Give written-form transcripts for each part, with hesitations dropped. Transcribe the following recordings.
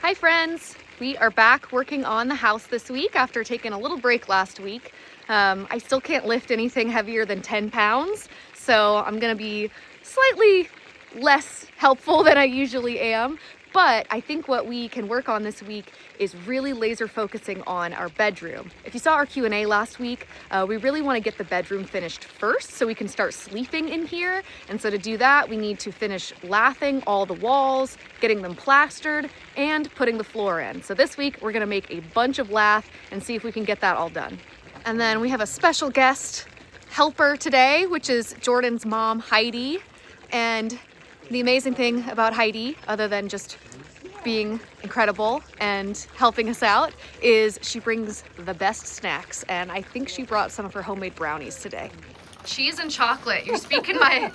Hi friends! We are back working on the house this week after taking a little break last week. I still can't lift anything heavier than 10 pounds, so I'm gonna be slightly less helpful than I usually am. But I think what we can work on this week is really laser focusing on our bedroom. If you saw our Q&A last week, we really want to get the bedroom finished first so we can start sleeping in here. And so to do that, we need to finish lathing all the walls, getting them plastered, and putting the floor in. So this week, we're going to make a bunch of lath and see if we can get that all done. And then we have a special guest helper today, which is Jordan's mom, Heidi. And the amazing thing about Heidi, other than just being incredible and helping us out, is she brings the best snacks, and I think she brought some of her homemade brownies today. Cheese and chocolate. You're speaking my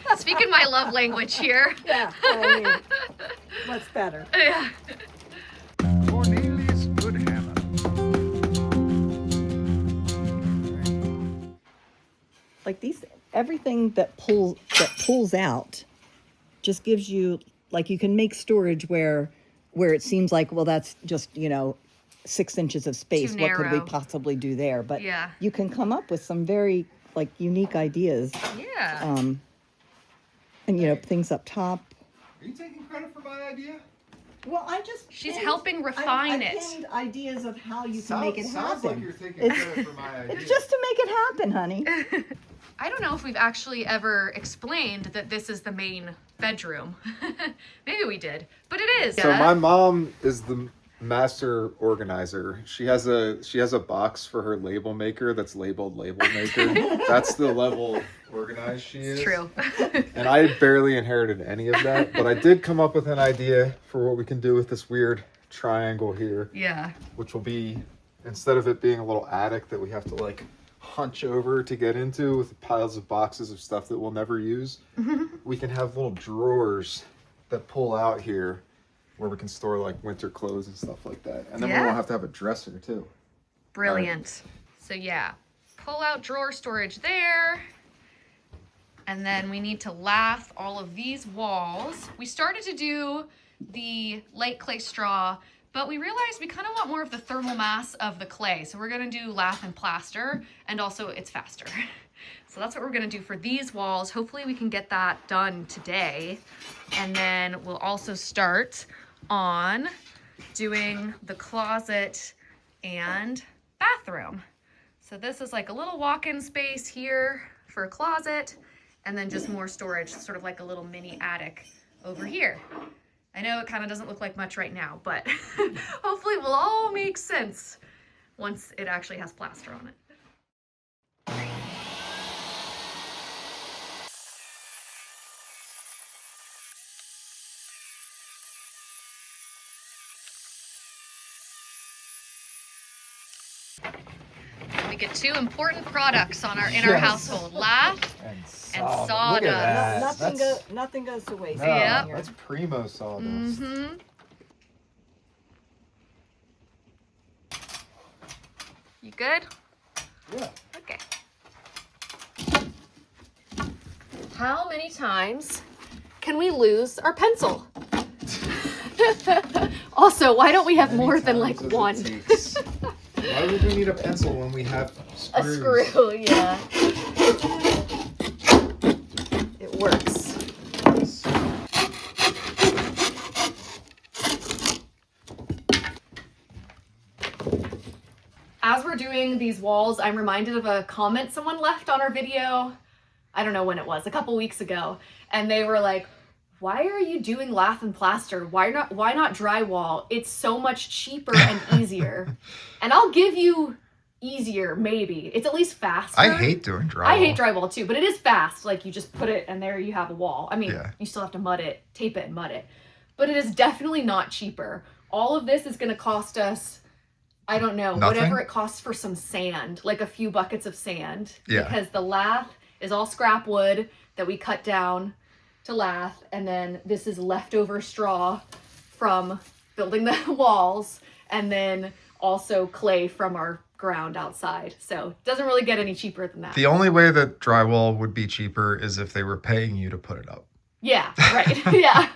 love language here. Yeah, I mean, what's better? Yeah. Cornelius Goodhammer. Like these, everything that pulls out just gives you, like, you can make storage where it seems like, well, that's just, 6 inches of space. Too what could we narrow. possibly do there? But Yeah. you can come up with some very unique ideas. Yeah. And things up top. Are you taking credit for my idea? Well, She's helping refine it. pinned ideas of how you can make it Sounds happen. like you're taking credit for my idea. It's just to make it happen, honey. I don't know if we've actually ever explained that this is the main bedroom. Maybe we did, but it is. So my mom is the master organizer. She has a box for her label maker that's labeled label maker. That's the level organized she is. It's true. And I barely inherited any of that, but I did come up with an idea for what we can do with this weird triangle here. Yeah. Which will be, instead of it being a little attic that we have to hunch over to get into with piles of boxes of stuff that we'll never use, we can have little drawers that pull out here where we can store winter clothes and stuff like that. And then we won't have to have a dresser too. Brilliant. So yeah, pull out drawer storage there. And then we need to lath all of these walls. We started to do the light clay straw, but we realized we kind of want more of the thermal mass of the clay. So we're gonna do lath and plaster, and also it's faster. So that's what we're gonna do for these walls. Hopefully we can get that done today. And then we'll also start on doing the closet and bathroom. So this is like a little walk-in space here for a closet, and then just more storage, sort of like a little mini attic over here. I know it kind of doesn't look like much right now, but hopefully it will all make sense once it actually has plaster on it. We get two important products in our household: lath and sawdust. Look at that. Nothing goes to waste. No, Yep. that's primo sawdust. Mm-hmm. You good? Yeah. Okay. How many times can we lose our pencil? Also, why don't we have more than one? Why would we need a pencil when we have A screws? screw, yeah. It works. As we're doing these walls, I'm reminded of a comment someone left on our video. I don't know when it was, a couple weeks ago. And they were like, why are you doing lath and plaster? Why not drywall? It's so much cheaper and easier. And I'll give you easier, maybe. It's at least faster. I hate doing drywall. I hate drywall too, but it is fast. Like, you just put it and there you have a wall. I mean, you still have to mud it, tape it and mud it. But it is definitely not cheaper. All of this is going to cost us, I don't know, Nothing? whatever it costs for some sand, like a few buckets of sand. Yeah. Because the lath is all scrap wood that we cut down to lath, and then this is leftover straw from building the walls, and then also clay from our ground outside. So it doesn't really get any cheaper than that. The only way that drywall would be cheaper is if they were paying you to put it up. Yeah, right. Yeah.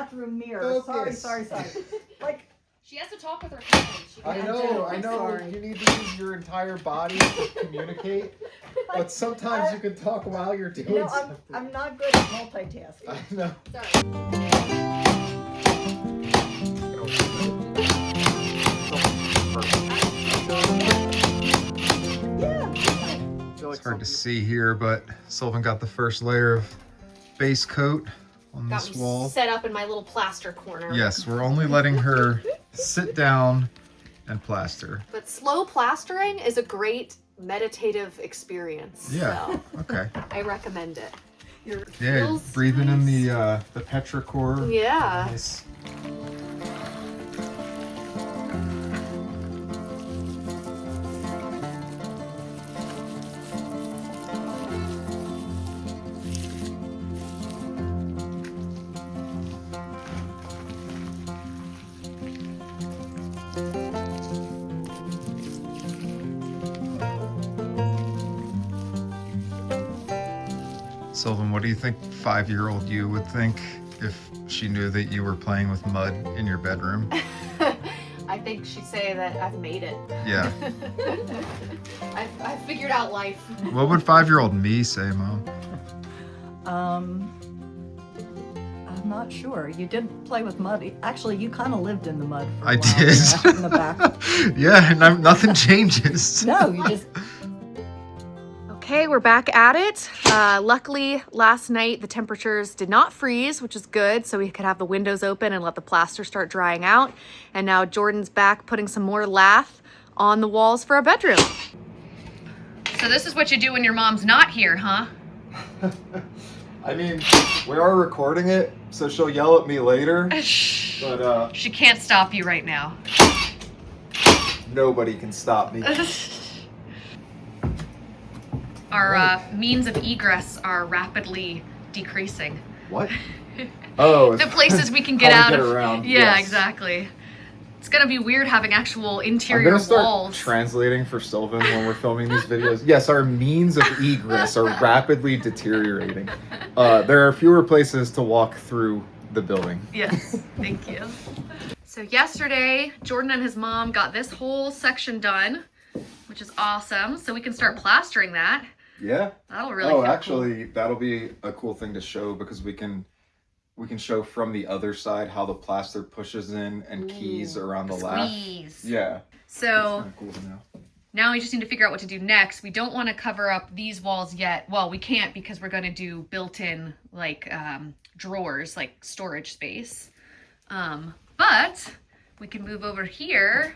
bathroom mirror. Focus. Sorry. Like, She has to talk with her hands. She I can't- know. I'm sorry. You need to use your entire body to communicate, but sometimes you can talk while you're doing you know, something. I'm not good at multitasking. I know. Sorry. Yeah. It's hard to see here, but Sylvan got the first layer of base coat on Got this me wall. set up in my little plaster corner. Yes, we're only letting her sit down and plaster. But slow plastering is a great meditative experience. Yeah. So Okay. I recommend it. Yeah, Feels breathing in nice. the petrichor. Yeah. Nice. Sylvan, what do you think 5-year-old you would think if she knew that you were playing with mud in your bedroom? I think she'd say that I've made it. Yeah. I've figured out life. What would 5-year-old me say, Mom? I'm not sure. You did play with mud. Actually, you kind of lived in the mud for a I while did. there, in the back. Yeah, and nothing changes. No, you just Okay, we're back at it. Luckily, last night the temperatures did not freeze, which is good, so we could have the windows open and let the plaster start drying out. And now Jordan's back putting some more lath on the walls for our bedroom. So this is what you do when your mom's not here, huh? I mean, we are recording it, so she'll yell at me later. But She can't stop you right now. nobody can stop me. Our means of egress are rapidly decreasing. What? Oh, The places we can get how out to get of. around. Yeah, Yes. exactly. It's gonna be weird having actual I'm interior gonna start walls. translating for Sylvan when we're filming these videos. Yes, our means of egress are rapidly deteriorating. There are fewer places to walk through the building. Yes, thank you. So yesterday, Jordan and his mom got this whole section done, which is awesome. So we can start plastering that. Yeah. That'll really Oh, feel actually, that'll be a cool thing to show because we can show from the other side how the plaster pushes in and keys around the cool. lath. Squeeze. Yeah. So Kinda cool to know. now we just need to figure out what to do next. We don't want to cover up these walls yet. Well, we can't because we're going to do built-in like drawers, like storage space. But we can move over here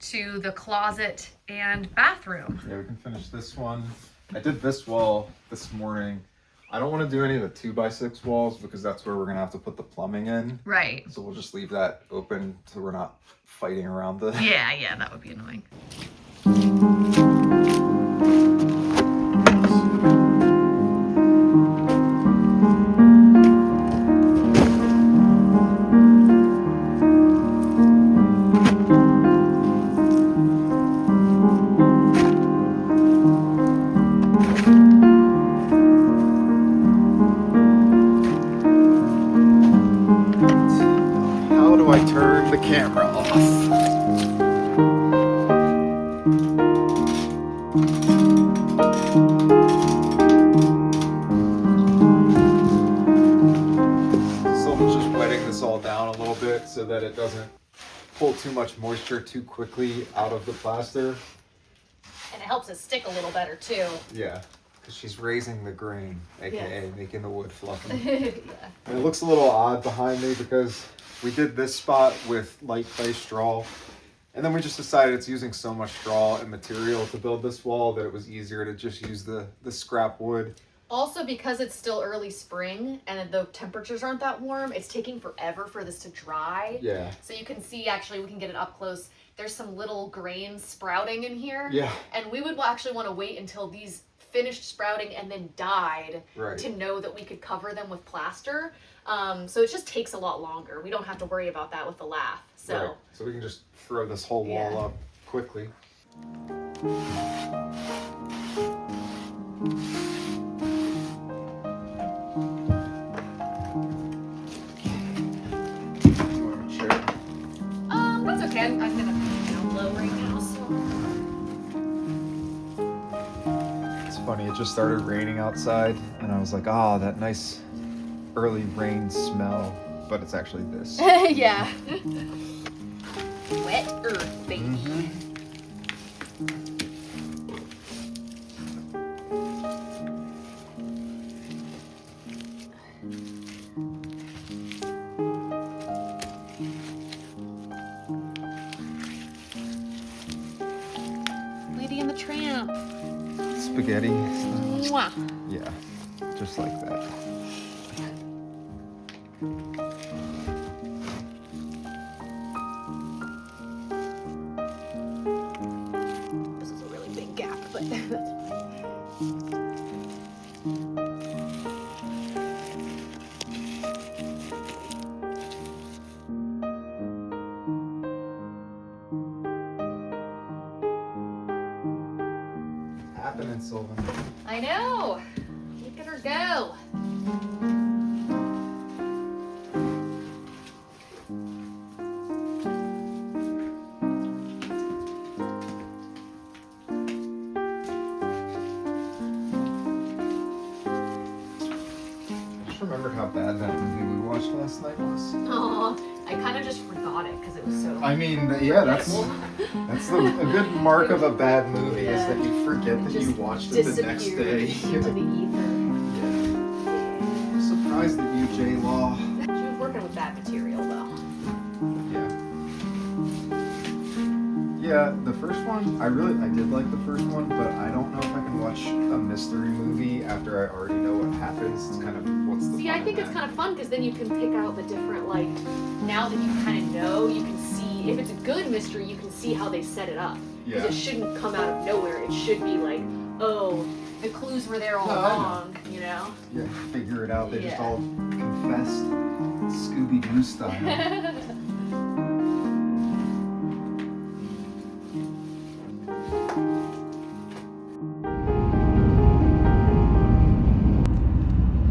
to the closet and bathroom. Yeah, we can finish this one. I did this wall this morning. I don't want to do any of the 2x6 walls because that's where we're going to have to put the plumbing in. Right. So we'll just leave that open so we're not fighting around the... Yeah, that would be annoying. How do I turn the camera off? Someone's just wetting this all down a little bit so that it doesn't pull too much moisture too quickly out of the plaster. And it helps it stick a little better too. Yeah, because she's raising the grain, aka making the wood fluffy. Yeah. And it looks a little odd behind me because we did this spot with light clay straw. And then we just decided it's using so much straw and material to build this wall that it was easier to just use the scrap wood. Also, because it's still early spring and the temperatures aren't that warm, it's taking forever for this to dry. Yeah. So you can see, actually, we can get it up close. There's some little grains sprouting in here. Yeah. And we would actually want to wait until these finished sprouting and then died Right. to know that we could cover them with plaster. So it just takes a lot longer. We don't have to worry about that with the lath. So Right. So we can just throw this whole wall Yeah. up quickly. just started raining outside, and I was like, ah, that nice early rain smell. But it's actually this. Yeah. Wet earth, baby. Lady and the Tramp. Spaghetti style. Mwah. Yeah, just like that. This is a really big gap, but that's fine. Happening, Silvan. I know. Look at her go. I just remembered how bad that movie we watched last night was. Oh, I kind of just forgot it because it was so. I mean, yeah, that's a good mark of a bad movie is that you forget that you watched it the next day. Into the ether. I'm surprised at you, J Law. She was working with bad material though. Yeah, the first one, I did like the first one, but I don't know if I can watch a mystery movie after I already know what happens. It's kind of, what's the See, fun I think in it's that? kind of fun because then you can pick out the different, like, now that you kind of know, you can see, if it's a good mystery, you can see how they set it up. Because Yeah. it shouldn't come out of nowhere. It should be like, oh, the clues were there all No, I know. along, you know? Yeah, figure it out. They just Yeah. all confessed Scooby-Doo style.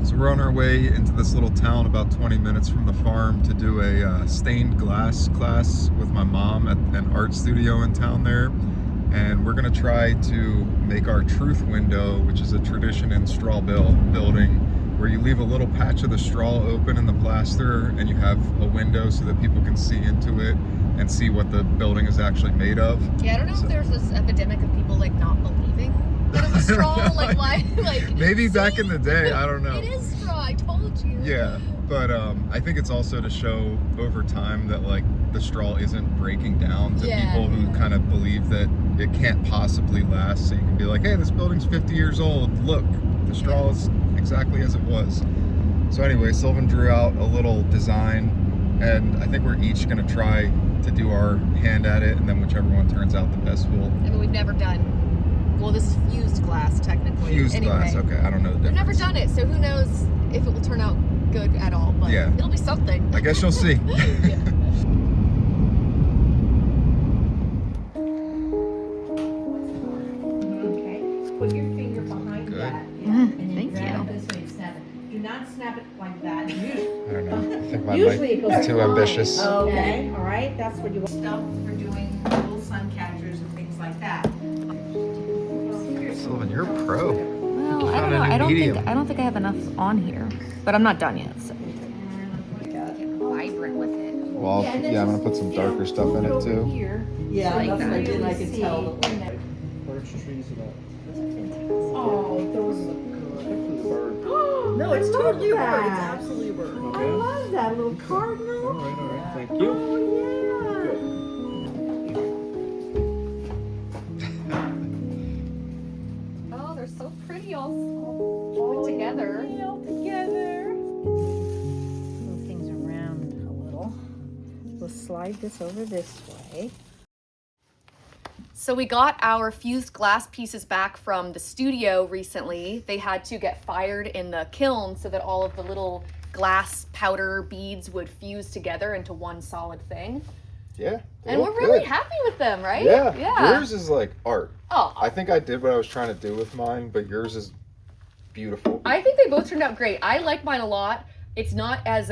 So we're on our way into this little town about 20 minutes from the farm to do a stained glass class with my mom at an art studio in town there. And we're gonna try to make our truth window, which is a tradition in Strawbale building, where you leave a little patch of the straw open in the plaster and you have a window so that people can see into it and see what the building is actually made of. Yeah, I don't know if there's this epidemic of people, like, not believing that it was straw. Like, why? Like, Maybe back in the day, I don't know. It is straw, I told you. Yeah, but I think it's also to show over time that like the straw isn't breaking down to Yeah. people who kind of believe that it can't possibly last. So you can be like, hey, this building's 50 years old. Look, the straw is exactly as it was. So anyway, Silvan drew out a little design, and I think we're each gonna try to do our hand at it, and then whichever one turns out the best will. I mean, we've never done. Well, this is fused glass, technically. Fused anyway. glass, okay, I don't know the We've difference. never done it, so who knows if it will turn out good at all. But Yeah. it'll be something. I guess you'll see. Yeah. Okay, put your finger behind Good. that. Yeah, and then Thank grab you. it this way and snap it. Do not snap it like that. I don't know, I think mine Usually it might goes be too behind. ambitious. Okay, all right, that's what you want. Stuff for doing little sun catchers and things like that. Silvan, you're a pro. Well, I Found don't know. any I don't medium. think I have enough on here, but I'm not done yet. So. Vibrant with it. Well, and then yeah, I'm gonna just, put some you know, darker stuff in move it over too. here, Yeah, so you that's can what I did. I really could see. tell. Birch trees about. Oh, those look good. No, it's totally a bird. It's absolutely a bird. I love that little cardinal. All right, thank you. Oh, they're so pretty all put together. All together. Move things around a little. We'll slide this over this way. So we got our fused glass pieces back from the studio recently. They had to get fired in the kiln so that all of the little glass powder beads would fuse together into one solid thing. Yeah. they And look we're really good. happy with them, right? Yeah. Yeah. Yours is like art. Oh, I think I did what I was trying to do with mine, but yours is beautiful. I think they both turned out great. I like mine a lot. It's not as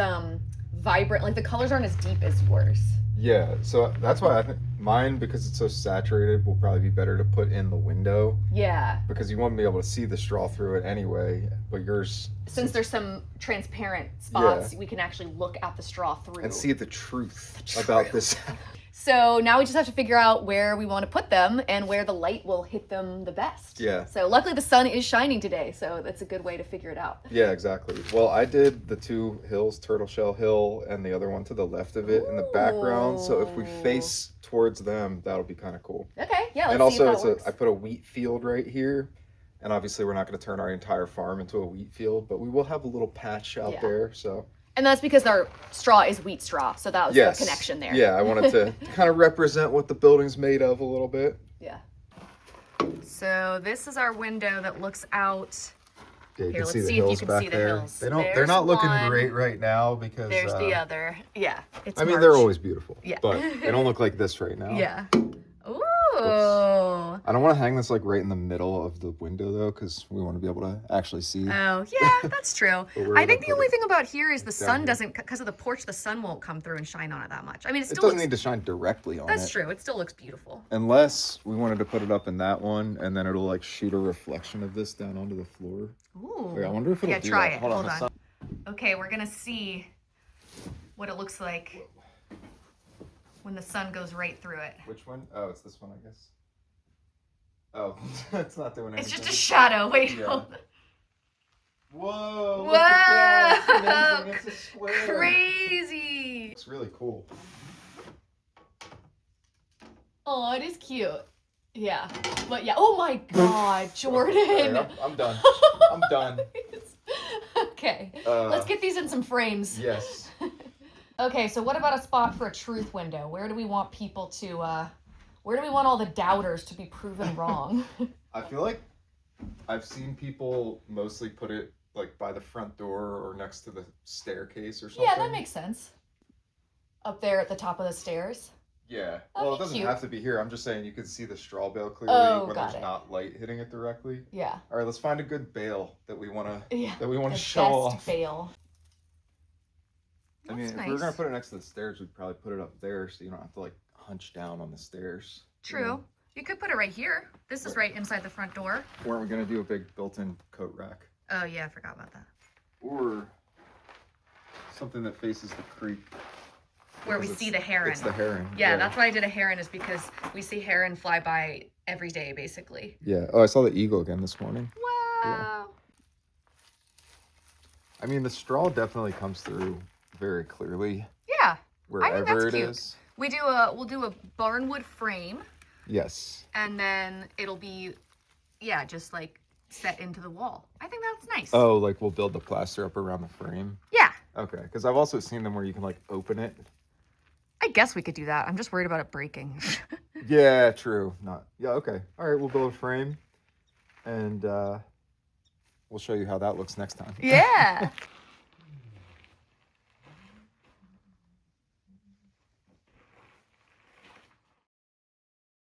vibrant. Like the colors aren't as deep as yours. Yeah. So that's why I think Mine, because it's so saturated, will probably be better to put in the window Yeah. because you want to be able to see the straw through it anyway. But yours, Since there's some transparent spots, we can actually look at the straw through. and see the truth about this. So now we just have to figure out where we want to put them and where the light will hit them the best. Yeah. So luckily the sun is shining today, so that's a good way to figure it out. Yeah, exactly. Well, I did the two hills, Turtle Shell Hill and the other one to the left of it in the background. So if we face towards them, that'll be kind of cool. Okay, yeah, let's And also, see if that works. I put a wheat field right here. And obviously, we're not going to turn our entire farm into a wheat field, but we will have a little patch out there. So. And that's because our straw is wheat straw, so that was the connection there. Yeah, I wanted to kind of represent what the building's made of a little bit. Yeah. So this is our window that looks out. Yeah, you Here, can let's see the see if you hills can back see the there. hills. They don't. They're There's not looking one. great right now because. There's the other. Yeah. It's I mean, March. they're always beautiful. Yeah. But they don't look like this right now. Yeah. Ooh. I don't want to hang this like right in the middle of the window though, because we want to be able to actually see. Oh, yeah, that's true. But I think the only thing about here is the sun here. doesn't, because of the porch, the sun won't come through and shine on it that much. I mean, it It still doesn't looks, need to shine directly on it. that's true. It still looks beautiful. Unless we wanted to put it up in that one, and then it'll like shoot a reflection of this down onto the floor. Ooh. Wait, I wonder if it'll Yeah, do try that. it. Hold Hold the on. sun- Okay, we're going to see what it looks like when the sun goes right through it. Which one? Oh, it's this one, I guess. Oh, it's not doing anything. It's just a shadow. Wait, Yeah. hold on. Whoa! Whoa! Look at that. It's amazing. It's a square. Crazy. It's really cool. Oh, it is cute. Yeah. But yeah. Oh my God, Jordan. Alright, I'm done. I'm done. Okay. Let's get these in some frames. Yes. Okay, so what about a spot for a truth window? Where do we want people to, where do we want all the doubters to be proven wrong? I feel like I've seen people mostly put it like by the front door or next to the staircase or something. Yeah, that makes sense. Up there at the top of the stairs. Yeah. That'd Well, be it doesn't cute. have to be here. I'm just saying you can see the straw bale clearly Oh, when got there's it. not light hitting it directly. Yeah. All right, let's find a good bale that we want to Yeah. to The show best off. bale. I mean, That's if we were gonna nice. put it next to the stairs, we'd probably put it up there so you don't have to like hunch down on the stairs. you True. know? You could put it right here. This is right inside the front door. Weren't we gonna do a big built-in coat rack? Oh yeah, I forgot about that. Or something that faces the creek. Where we because see the heron. It's the heron. Yeah, that's why I did a heron, is because we see heron fly by every day, basically. Yeah. Oh, I saw the eagle again this morning. Wow. I mean, the straw definitely comes through very clearly Yeah. wherever that's it cute. is. We'll do a barnwood frame, Yes. and then it'll be, yeah, just like set into the wall. I think that's nice. Oh, like we'll build the plaster up around the frame. Yeah. Okay, because I've also seen them where you can like open it. I guess we could do that. I'm just worried about it breaking. Yeah, true. Not. Yeah. Okay. All right. We'll build a frame, and we'll show you how that looks next time. Yeah.